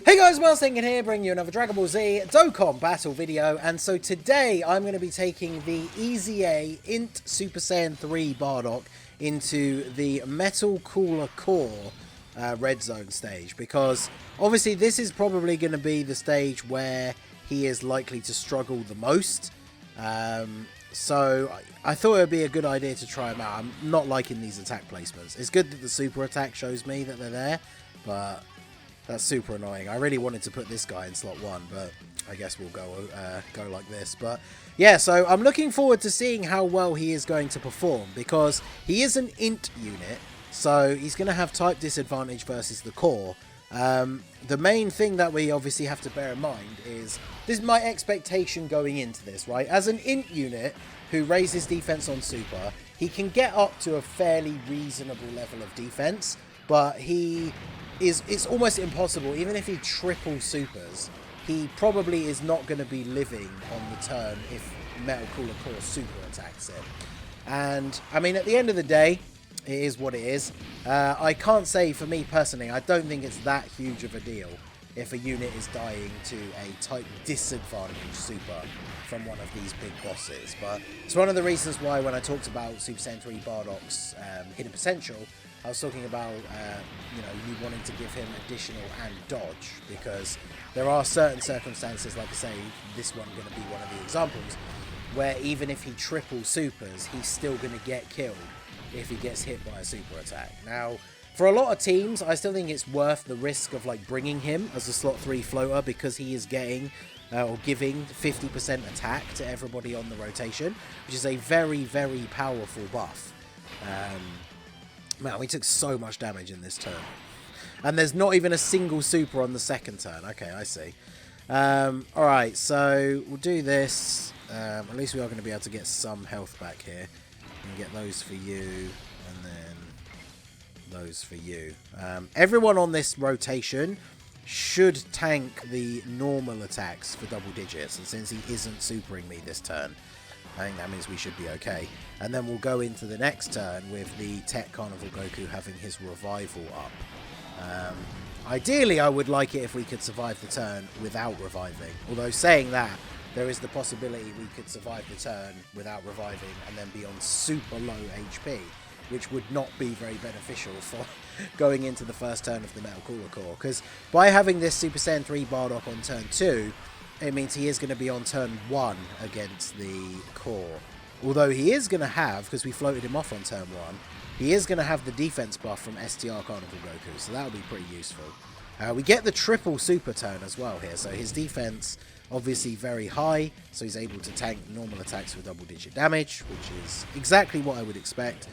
Hey guys, Miles Thinking here, bringing you another Dragon Ball Z Dokkan battle video, and so today I'm going to be taking the EZA INT SSJ3 BARDOCK into the Metal Cooler Core Red Zone stage, because obviously this is probably going to be the stage where he is likely to struggle the most. So I thought it would be a good idea to try him out. I'm not liking these attack placements. It's good that the super attack shows me that they're there, but that's super annoying. I really wanted to put this guy in slot 1, but I guess we'll go like this. But yeah, so I'm looking forward to seeing how well he is going to perform, because he is an INT unit, so he's going to have type disadvantage versus the core. The main thing that we obviously have to bear in mind is, this is my expectation going into this, right? As an INT unit who raises defense on super, he can get up to a fairly reasonable level of defense, but it's almost impossible. Even if he triple supers, he probably is not going to be living on the turn if Metal Cooler Core super attacks him. And I mean, at the end of the day, it is what it is. I can't say, for me personally, I don't think it's that huge of a deal if a unit is dying to a type disadvantage super from one of these big bosses. But it's one of the reasons why, when I talked about Super Saiyan 3 Bardock's hidden potential, I was talking about, you wanting to give him additional and dodge, because there are certain circumstances, like I say, this one going to be one of the examples, where even if he triple supers, he's still going to get killed if he gets hit by a super attack. Now, for a lot of teams, I still think it's worth the risk of bringing him as a slot 3 floater, because he is getting or giving 50% attack to everybody on the rotation, which is a very, very powerful buff. Man, we took so much damage in this turn. And there's not even a single super on the second turn. Okay, I see. Alright, so we'll do this. At least we are going to be able to get some health back here. And get those for you, and then those for you. Everyone on this rotation should tank the normal attacks for double digits. And since he isn't supering me this turn, I think that means we should be okay. And then we'll go into the next turn with the Tech Carnival Goku having his revival up. Ideally, I would like it if we could survive the turn without reviving. Although, saying that, there is the possibility we could survive the turn without reviving and then be on super low HP, which would not be very beneficial for going into the first turn of the Metal Cooler Core. Because by having this Super Saiyan 3 Bardock on turn 2, it means he is going to be on turn 1 against the core. Although he is going to have, because we floated him off on turn 1, he is going to have the defense buff from STR Carnival Goku, so that will be pretty useful. We get the triple super turn as well here, so his defense obviously very high, so he's able to tank normal attacks with double digit damage, which is exactly what I would expect.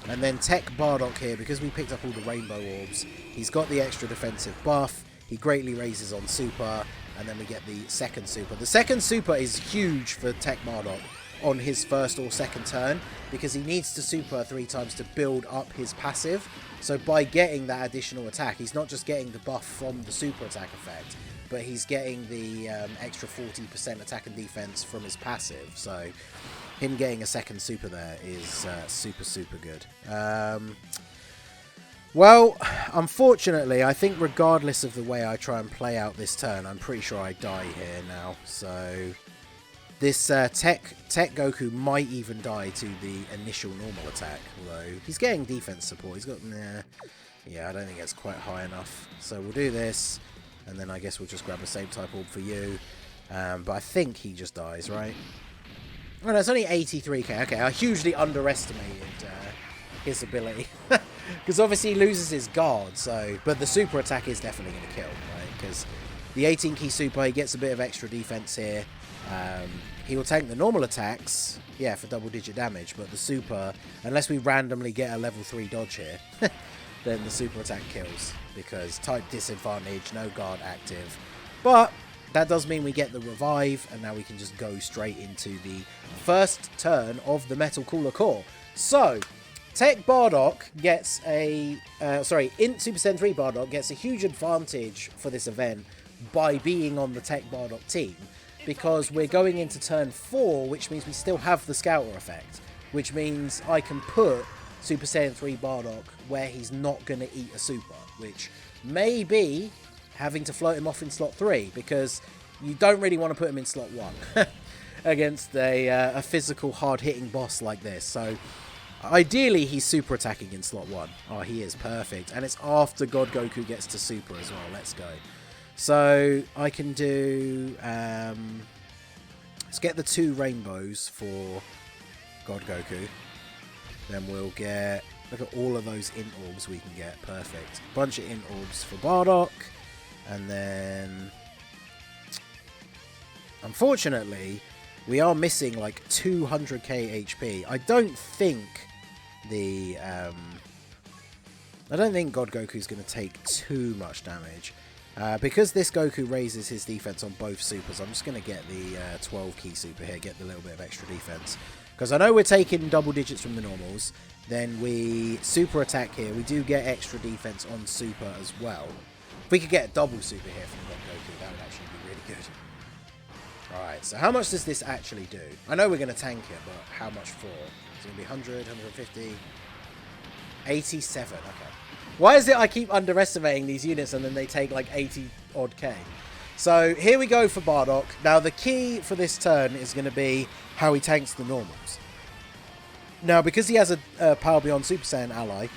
And then Tech Bardock here, because we picked up all the rainbow orbs, he's got the extra defensive buff, he greatly raises on super, and then we get the second super. The second super is huge for Tech Bardock on his first or second turn, because he needs to super 3 times to build up his passive. So by getting that additional attack, he's not just getting the buff from the super attack effect, but he's getting the extra 40% attack and defense from his passive. So him getting a second super there is super, super good. Well, unfortunately, I think regardless of the way I try and play out this turn, I'm pretty sure I die here now. So this Tech Goku might even die to the initial normal attack, although he's getting defense support. He's got, yeah, I don't think it's quite high enough. So we'll do this, and then I guess we'll just grab a same type orb for you. But I think he just dies, right? Oh, no, it's only 83k. Okay, I hugely underestimated his ability. Because obviously he loses his guard, but the super attack is definitely going to kill, right? Because the 18 key super, he gets a bit of extra defense here. He will tank the normal attacks, yeah, for double digit damage, but the super, unless we randomly get a level 3 dodge here, then the super attack kills, because type disadvantage, no guard active. But that does mean we get the revive, and now we can just go straight into the first turn of the Metal Cooler Core. So Tech Bardock gets INT SSJ3 BARDOCK gets a huge advantage for this event by being on the Tech Bardock team, because we're going into turn 4, which means we still have the Scouter effect, which means I can put Super Saiyan 3 Bardock where he's not going to eat a super, which may be having to float him off in slot 3, because you don't really want to put him in slot 1 against a physical, hard-hitting boss like this. So ideally, he's super attacking in slot 1. Oh, he is perfect. And it's after God Goku gets to super as well. Let's go. So I can do... let's get the 2 rainbows for God Goku. Then we'll get... Look at all of those int orbs we can get. Perfect. Bunch of int orbs for Bardock. And then... Unfortunately, we are missing like 200k HP. I don't think God Goku's going to take too much damage. Because this Goku raises his defense on both supers, I'm just going to get the 12 key super here, get the little bit of extra defense. Because I know we're taking double digits from the normals, then we super attack here. We do get extra defense on super as well. If we could get a double super here from God Goku, that would actually be really good. Alright, so how much does this actually do? I know we're going to tank it, but how much for? It's going to be 100, 150, 87, okay. Why is it I keep underestimating these units and then they take like 80 odd K? So here we go for Bardock. Now the key for this turn is going to be how he tanks the normals. Now because he has a Power Beyond Super Saiyan ally,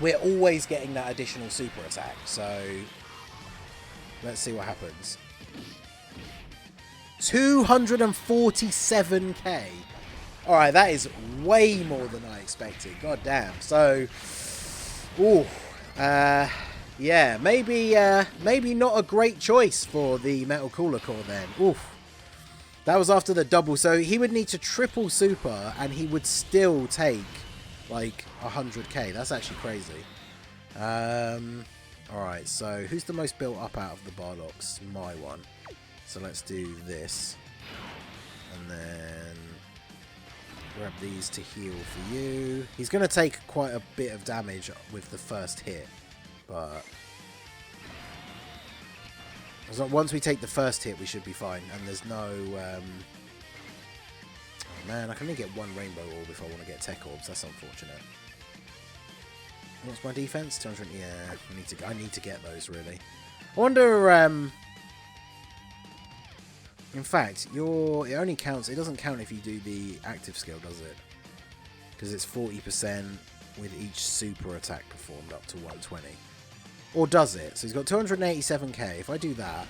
we're always getting that additional super attack. So let's see what happens. 247k. Alright, that is way more than I expected. God damn. So, ooh, yeah, maybe not a great choice for the Metal Cooler Core then. Oof. That was after the double. So he would need to triple super and he would still take like 100k. That's actually crazy. Alright, so who's the most built up out of the Bardocks? My one. So let's do this. And then grab these to heal for you. He's going to take quite a bit of damage with the first hit. But once we take the first hit, we should be fine. And there's no... oh man, I can only get 1 rainbow orb if I want to get tech orbs. That's unfortunate. What's my defense? 200. Yeah, I need to get those, really. I wonder... in fact, it only counts... It doesn't count if you do the active skill, does it? Because it's 40% with each super attack performed up to 120. Or does it? So he's got 287k. If I do that,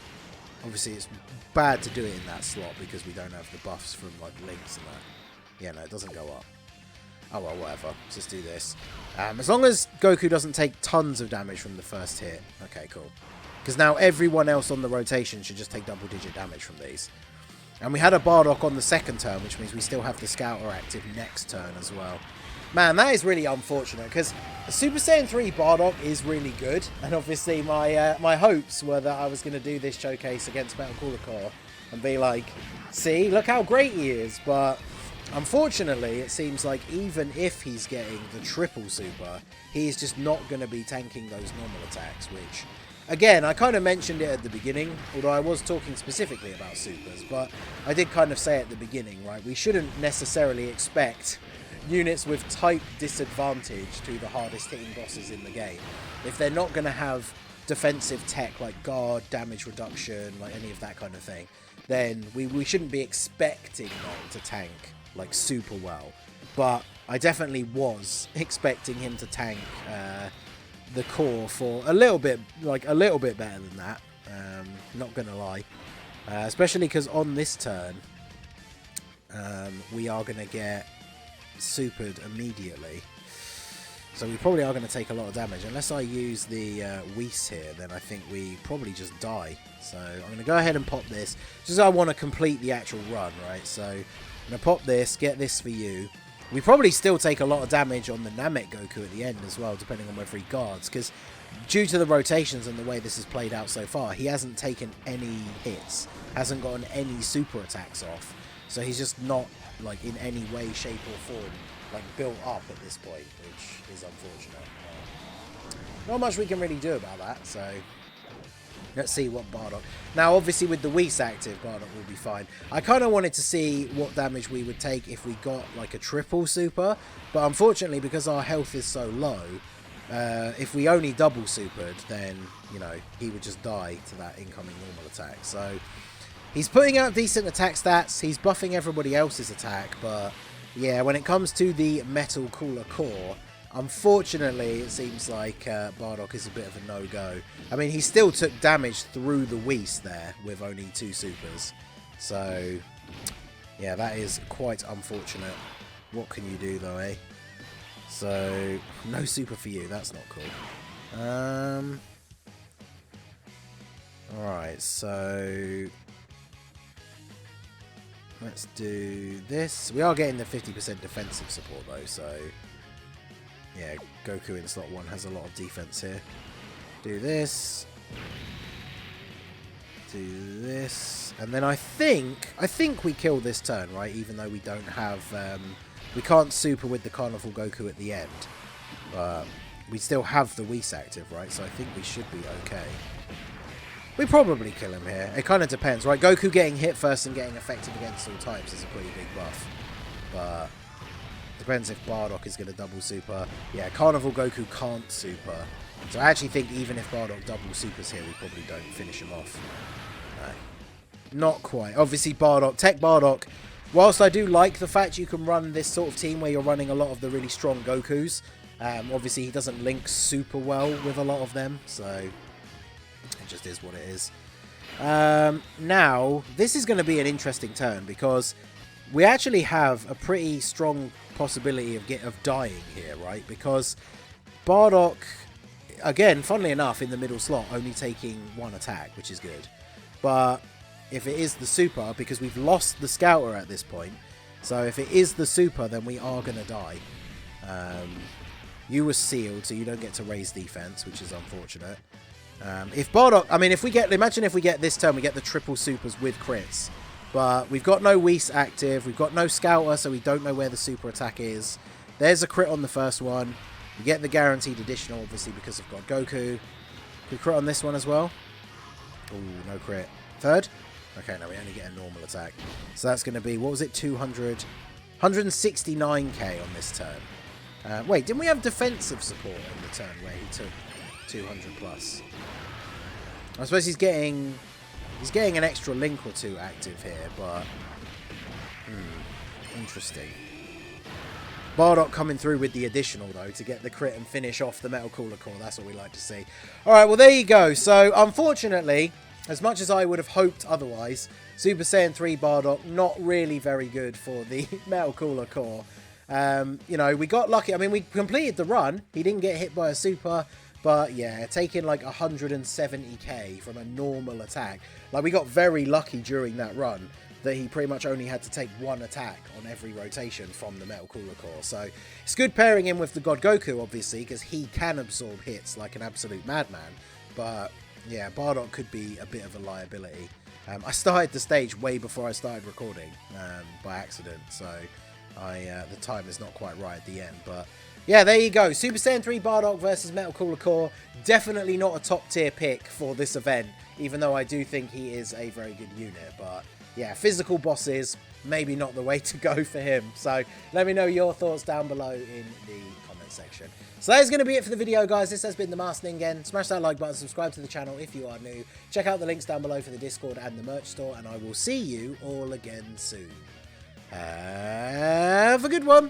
obviously it's bad to do it in that slot because we don't have the buffs from like links and that. Yeah, no, it doesn't go up. Oh well, whatever. Let's just do this. As long as Goku doesn't take tons of damage from the first hit. Okay, cool. Because now everyone else on the rotation should just take double-digit damage from these. And we had a Bardock on the second turn, which means we still have the Scouter active next turn as well. Man, that is really unfortunate, because Super Saiyan 3 Bardock is really good. And obviously my hopes were that I was going to do this showcase against Metal Cooler Core and be like, see, look how great he is. But unfortunately, it seems like even if he's getting the triple super, he's just not going to be tanking those normal attacks, which... Again, I kind of mentioned it at the beginning, although I was talking specifically about supers, but I did kind of say at the beginning, right, we shouldn't necessarily expect units with type disadvantage to the hardest hitting bosses in the game. If they're not going to have defensive tech like guard, damage reduction, like any of that kind of thing, then we shouldn't be expecting them to tank like super well. But I definitely was expecting him to tank the core for a little bit better than that. Not gonna lie, especially because on this turn we are gonna get supered immediately, so we probably are going to take a lot of damage. Unless I use the Whis here, then I think we probably just die. So I'm going to go ahead and pop this, just I want to complete the actual run, right? So I'm going to pop this, get this for you. We probably still take a lot of damage on the Namek Goku at the end as well, depending on whether he guards, because due to the rotations and the way this has played out so far, he hasn't taken any hits, hasn't gotten any super attacks off, so he's just not like in any way, shape or form like built up at this point, which is unfortunate. Not much we can really do about that, so let's see what Bardock... Now, obviously, with the Whis active, Bardock will be fine. I kind of wanted to see what damage we would take if we got, like, a triple super. But unfortunately, because our health is so low, if we only double supered, then, you know, he would just die to that incoming normal attack. So he's putting out decent attack stats. He's buffing everybody else's attack. But yeah, when it comes to the Metal Cooler core, unfortunately, it seems like Bardock is a bit of a no-go. I mean, he still took damage through the Whis there with only 2 supers. So yeah, that is quite unfortunate. What can you do though, eh? So, no super for you. That's not cool. Alright, so let's do this. We are getting the 50% defensive support though, so yeah, Goku in slot 1 has a lot of defense here. Do this. Do this. And then I think we kill this turn, right? Even though we don't have... we can't super with the Carnival Goku at the end. But we still have the Whis active, right? So I think we should be okay. We probably kill him here. It kind of depends, right? Goku getting hit first and getting effective against all types is a pretty big buff. But depends if Bardock is going to double super. Yeah, Carnival Goku can't super. So I actually think even if Bardock double supers here, we probably don't finish him off. No. Not quite. Obviously, Bardock, Tech Bardock, whilst I do like the fact you can run this sort of team where you're running a lot of the really strong Gokus, obviously he doesn't link super well with a lot of them, so it just is what it is. Now, this is going to be an interesting turn because we actually have a pretty strong possibility of dying here, right? Because Bardock, again, funnily enough, in the middle slot, only taking 1 attack, which is good. But if it is the super, because we've lost the scouter at this point, so if it is the super, then we are going to die. You were sealed, so you don't get to raise defense, which is unfortunate. If Bardock, I mean, if we get, imagine if we get this turn, we get the triple supers with crits. But we've got no Whis active, we've got no scouter, so we don't know where the super attack is. There's a crit on the first one. We get the guaranteed additional, obviously, because of God Goku. Can we crit on this one as well? Ooh, no crit. Third? Okay, no, we only get a normal attack. So that's going to be, what was it, 200? 169k on this turn. Wait, didn't we have defensive support on the turn where he took 200 plus? I suppose he's getting an extra link or 2 active here, but interesting. Bardock coming through with the additional, though, to get the crit and finish off the Metal Cooler core. That's what we like to see. All right, well, there you go. So, unfortunately, as much as I would have hoped otherwise, Super Saiyan 3 Bardock, not really very good for the Metal Cooler core. You know, we got lucky. I mean, we completed the run. He didn't get hit by a super, but yeah, taking like 170k from a normal attack. Like, we got very lucky during that run that he pretty much only had to take 1 attack on every rotation from the Metal Cooler core. So it's good pairing him with the God Goku, obviously, because he can absorb hits like an absolute madman. But yeah, Bardock could be a bit of a liability. I started the stage way before I started recording by accident, so the time is not quite right at the end. But yeah, there you go. Super Saiyan 3 Bardock versus Metal Cooler Core. Definitely not a top tier pick for this event, even though I do think he is a very good unit. But yeah, physical bosses, maybe not the way to go for him. So let me know your thoughts down below in the comment section. So that is going to be it for the video, guys. This has been the Master Ningen. Smash that like button, subscribe to the channel if you are new. Check out the links down below for the Discord and the merch store, and I will see you all again soon. Have a good one.